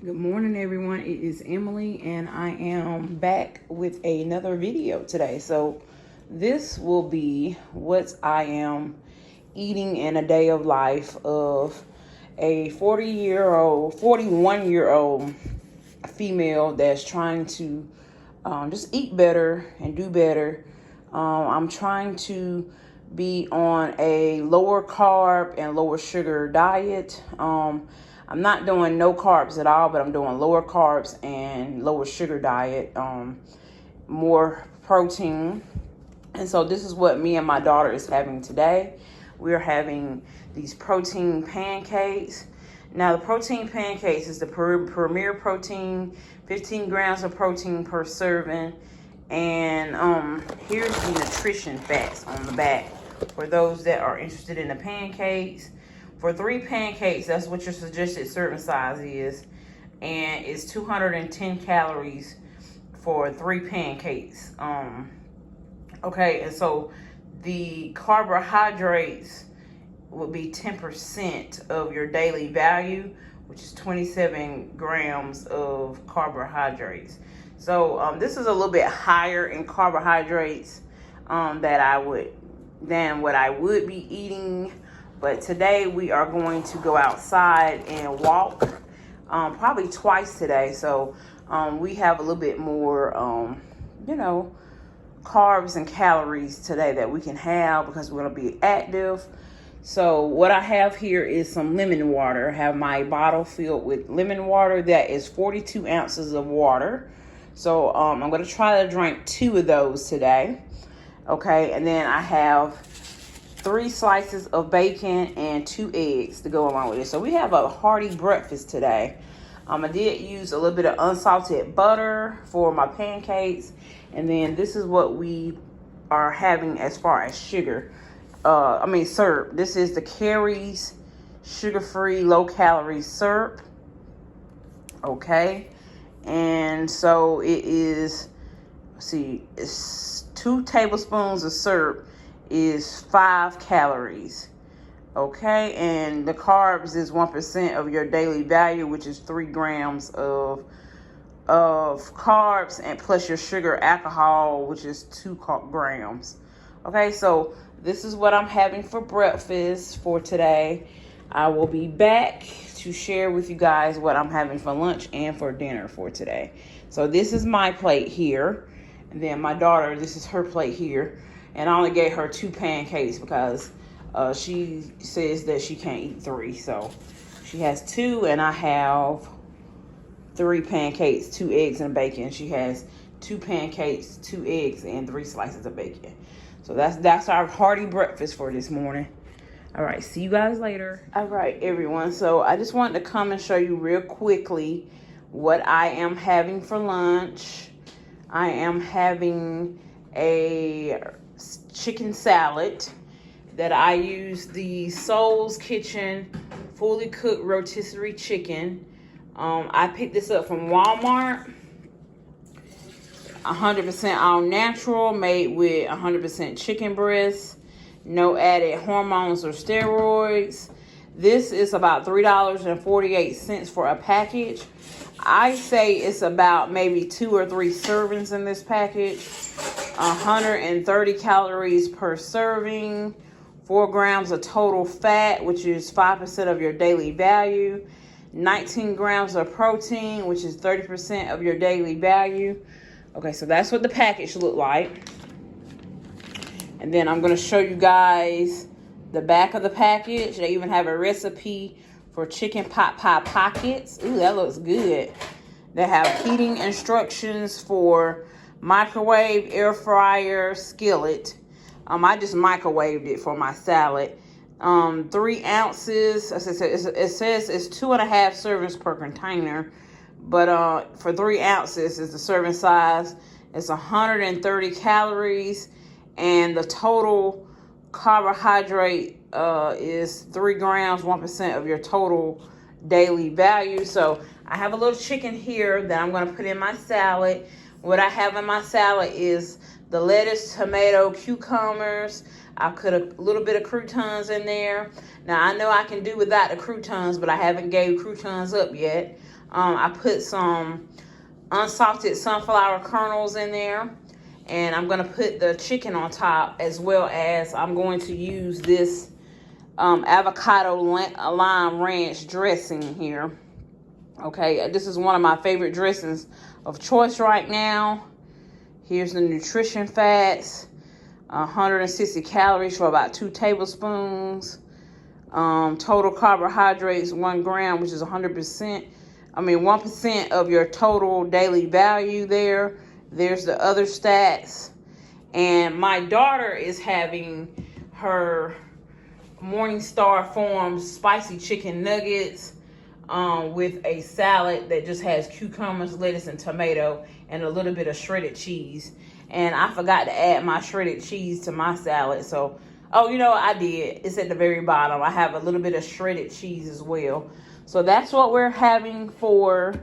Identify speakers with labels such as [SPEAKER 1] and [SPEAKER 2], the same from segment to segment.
[SPEAKER 1] Good morning, everyone. It is Emily, and I am back with another video today. So this will be what I am eating in a day of life of a 41-year-old female that's trying to just eat better and do better. I'm trying to be on a lower carb and lower sugar diet. I'm not doing no carbs at all, but I'm doing lower carbs and lower sugar diet, more protein. And so this is what me and my daughter is having today. We're having these protein pancakes. Now the protein pancakes is the Premier Protein, 15 grams of protein per serving. And here's the nutrition facts on the back for those that are interested in the pancakes. For 3 pancakes, that's what your suggested serving size is. And it's 210 calories for 3 pancakes. Okay, and so the carbohydrates would be 10% of your daily value, which is 27 grams of carbohydrates. So this is a little bit higher in carbohydrates than what I would be eating. But today we are going to go outside and walk probably twice today. So we have a little bit more, carbs and calories today that we can have because we're going to be active. So what I have here is some lemon water. I have my bottle filled with lemon water. That is 42 ounces of water. So I'm going to try to drink 2 of those today. Okay, and then I have 3 slices of bacon and 2 eggs to go along with it. So we have a hearty breakfast today. I did use a little bit of unsalted butter for my pancakes. And then this is what we are having as far as syrup. This is the Carrie's sugar-free, low-calorie syrup. Okay. And so it is, it's 2 tablespoons of syrup is 5 calories. Okay, and the carbs is 1% of your daily value, which is 3 grams of carbs, and plus your sugar alcohol, which is 2 grams. Okay, so this is what I'm having for breakfast for today. I will be back to share with you guys what I'm having for lunch and for dinner for today. So this is my plate here, and then my daughter, this is her plate here. And I only gave her 2 pancakes because she says that she can't eat 3. So she has 2, and I have 3 pancakes, 2 eggs, and bacon. She has 2 pancakes, 2 eggs, and 3 slices of bacon. So that's our hearty breakfast for this morning. All right, see you guys later. All right, everyone. So I just wanted to come and show you real quickly what I am having for lunch. I am having a chicken salad that I use the Soul's Kitchen fully cooked rotisserie chicken. I picked this up from Walmart. 100% all natural, made with 100% chicken breast, no added hormones or steroids. This is about $3.48 for a package. I say it's about maybe 2 or 3 servings in this package. 130 calories per serving, 4 grams of total fat, which is 5% of your daily value, 19 grams of protein, which is 30% of your daily value. Okay, so that's what the package looked like. And then I'm going to show you guys the back of the package. They even have a recipe for chicken pot pie pockets. Ooh, that looks good. They have heating instructions for microwave, air fryer, skillet. I just microwaved it for my salad. 3 ounces. It says it's 2.5 servings per container, but for 3 ounces is the serving size. It's 130 calories, and the total carbohydrate is 3 grams, 1% of your total daily value. So I have a little chicken here that I'm going to put in my salad. What I have in my salad is the lettuce, tomato, cucumbers. I cut a little bit of croutons in there. Now, I know I can do without the croutons, but I haven't gave croutons up yet. I put some unsalted sunflower kernels in there. And I'm going to put the chicken on top, as well as I'm going to use this avocado lime ranch dressing here. Okay, this is one of my favorite dressings of choice right now. Here's the nutrition facts. 160 calories for about 2 tablespoons. Total carbohydrates 1 gram, which is 100%. 1% of your total daily value there. There's the other stats. And my daughter is having her Morningstar Farms spicy chicken nuggets with a salad that just has cucumbers, lettuce, and tomato, and a little bit of shredded cheese. And I forgot to add my shredded cheese to my salad. So, I did. It's at the very bottom. I have a little bit of shredded cheese as well. So that's what we're having for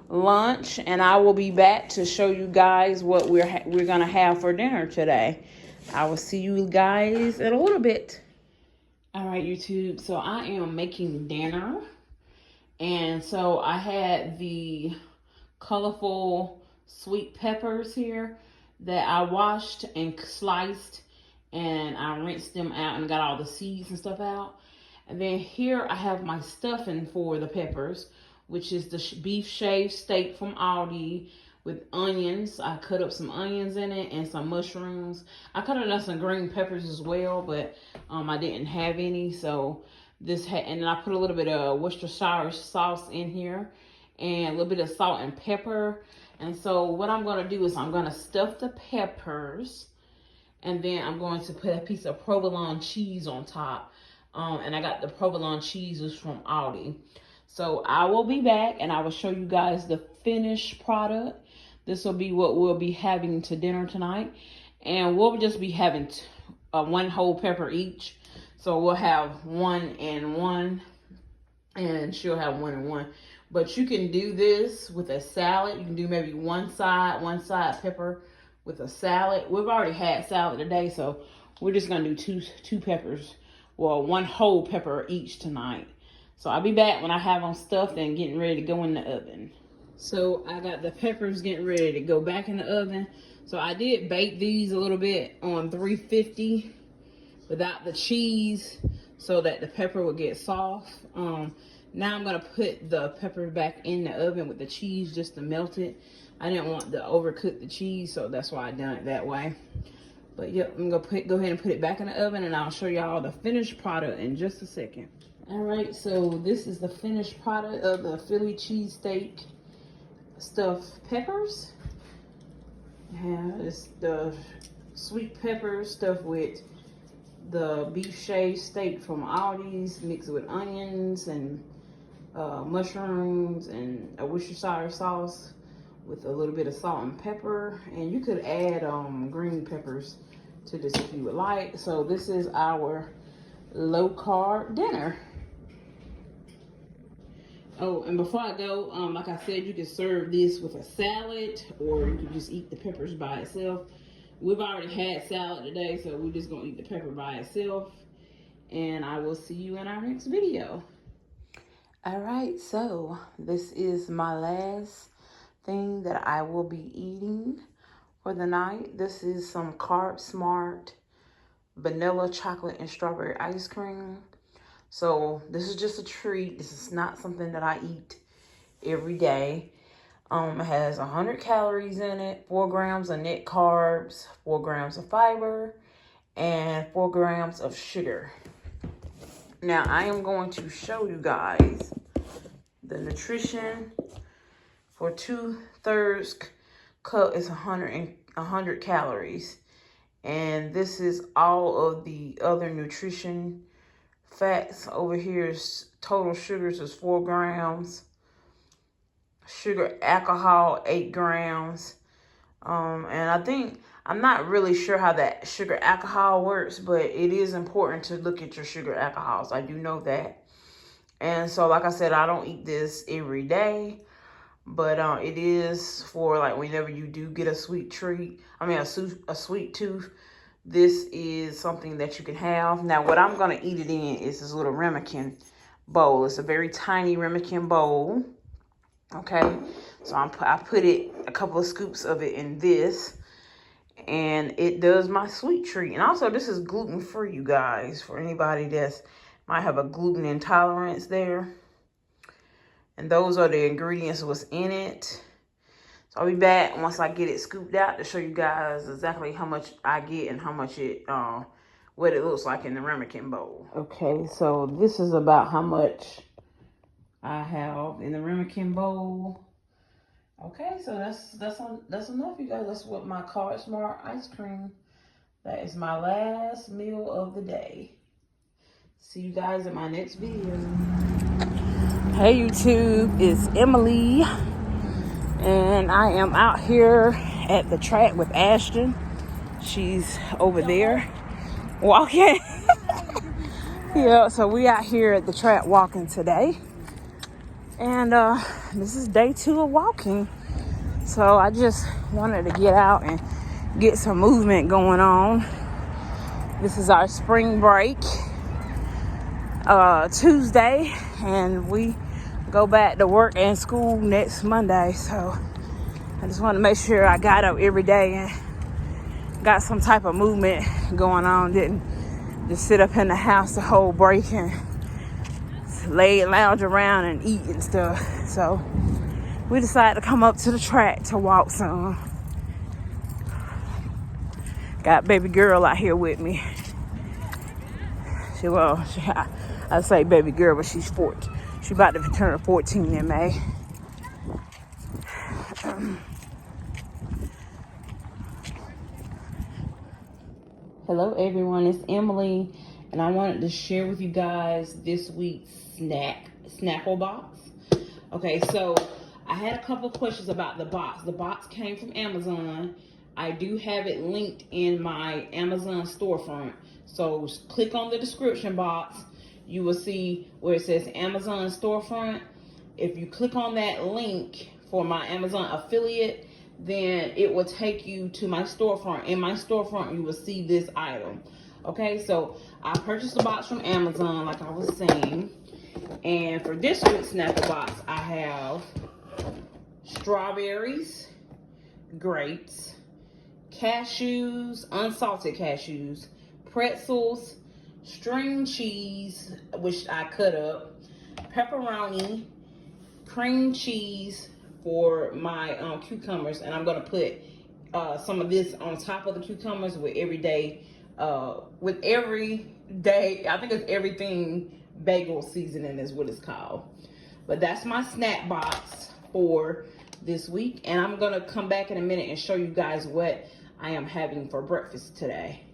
[SPEAKER 1] lunch, and I will be back to show you guys what we're gonna have for dinner today. I will see you guys in a little bit. All right, YouTube. So I am making dinner, and so I had the colorful sweet peppers here that I washed and sliced, and I rinsed them out and got all the seeds and stuff out. And then here I have my stuffing for the peppers, which is the beef shaved steak from Aldi with onions. I cut up some onions in it and some mushrooms. I could have done some green peppers as well, but I didn't have any. So and then I put a little bit of Worcestershire sauce in here and a little bit of salt and pepper. And so what I'm going to do is I'm going to stuff the peppers, and then I'm going to put a piece of provolone cheese on top. And I got the provolone cheeses from Aldi. So I will be back and I will show you guys the finished product. This will be what we'll be having to dinner tonight. And we'll just be having 1 whole pepper each. So we'll have 1 and 1. And she'll have 1 and 1. But you can do this with a salad. You can do maybe one side pepper with a salad. We've already had salad today, so we're just going to do two peppers. Well, 1 whole pepper each tonight. So I'll be back when I have them stuffed and getting ready to go in the oven. So I got the peppers getting ready to go back in the oven. So I did bake these a little bit on 350 without the cheese so that the pepper would get soft. Now I'm going to put the pepper back in the oven with the cheese just to melt it. I didn't want to overcook the cheese, so that's why I done it that way. But yep, I'm going to go ahead and put it back in the oven, and I'll show y'all the finished product in just a second. All right, so this is the finished product of the Philly cheesesteak stuffed peppers. It's the sweet peppers stuffed with the beef shaved steak from Aldi's, mixed with onions and mushrooms and a Worcestershire sauce with a little bit of salt and pepper. And you could add green peppers to this if you would like. So this is our low carb dinner. Oh, and before I go, like I said, you can serve this with a salad, or you can just eat the peppers by itself. We've already had salad today, so we're just gonna eat the pepper by itself. And I will see you in our next video. All right, so this is my last thing that I will be eating for the night. This is some Carb Smart vanilla chocolate and strawberry ice cream. So this is just a treat. This is not something that I eat every day. It has 100 calories in it, 4 grams of net carbs, 4 grams of fiber, and 4 grams of sugar. Now I am going to show you guys the nutrition. For 2/3 cup is 100 calories. And this is all of the other nutrition facts. Over here is total sugars is 4 grams. Sugar alcohol 8 grams. And I'm not really sure how that sugar alcohol works, but it is important to look at your sugar alcohols. I do know that. And so, like I said, I don't eat this every day, but it is for like whenever you do get a sweet treat. I mean, a sweet tooth. this is something that you can have. Now, what I'm going to eat it in is this little ramekin bowl. It's a very tiny ramekin bowl. Okay, so I put a couple of scoops of it in this, and it does my sweet treat. And also, this is gluten-free, you guys, for anybody that might have a gluten intolerance there. And those are the ingredients what's in it. So I'll be back once I get it scooped out to show you guys exactly how much I get and how much what it looks like in the ramekin bowl. Okay, so this is about how much I have in the ramekin bowl. Okay, so that's enough, you guys. That's what my Card Smart ice cream. That is my last meal of the day. See you guys in my next video. Hey YouTube, it's Emily, and I am out here at the track with Ashton. She's over there walking. Yeah, so we out here at the track walking today. And this is day 2 of walking. So I just wanted to get out and get some movement going on. This is our spring break, Tuesday, and we go back to work and school next Monday. So I just want to make sure I got up every day and got some type of movement going on. Didn't just sit up in the house the whole break and lounge around and eat and stuff. So we decided to come up to the track to walk some. Got baby girl out here with me. I say baby girl, but she's 14. She's about to turn 14 in May. Hello everyone, it's Emily, and I wanted to share with you guys this week's Snapple box. Okay, so I had a couple of questions about the box. The box came from Amazon. I do have it linked in my Amazon storefront. So click on the description box. You will see where it says Amazon storefront. If you click on that link for my Amazon affiliate, then it will take you to my storefront. In my storefront, you will see this item. Okay, so I purchased the box from Amazon, like I was saying. And for this week's Snapple box, I have strawberries, grapes, cashews, unsalted cashews, pretzels, string cheese, which I cut up, pepperoni, cream cheese for my cucumbers, and I'm gonna put some of this on top of the cucumbers with every day, I think it's everything bagel seasoning is what it's called. But that's my snack box for this week, and I'm gonna come back in a minute and show you guys what I am having for breakfast today.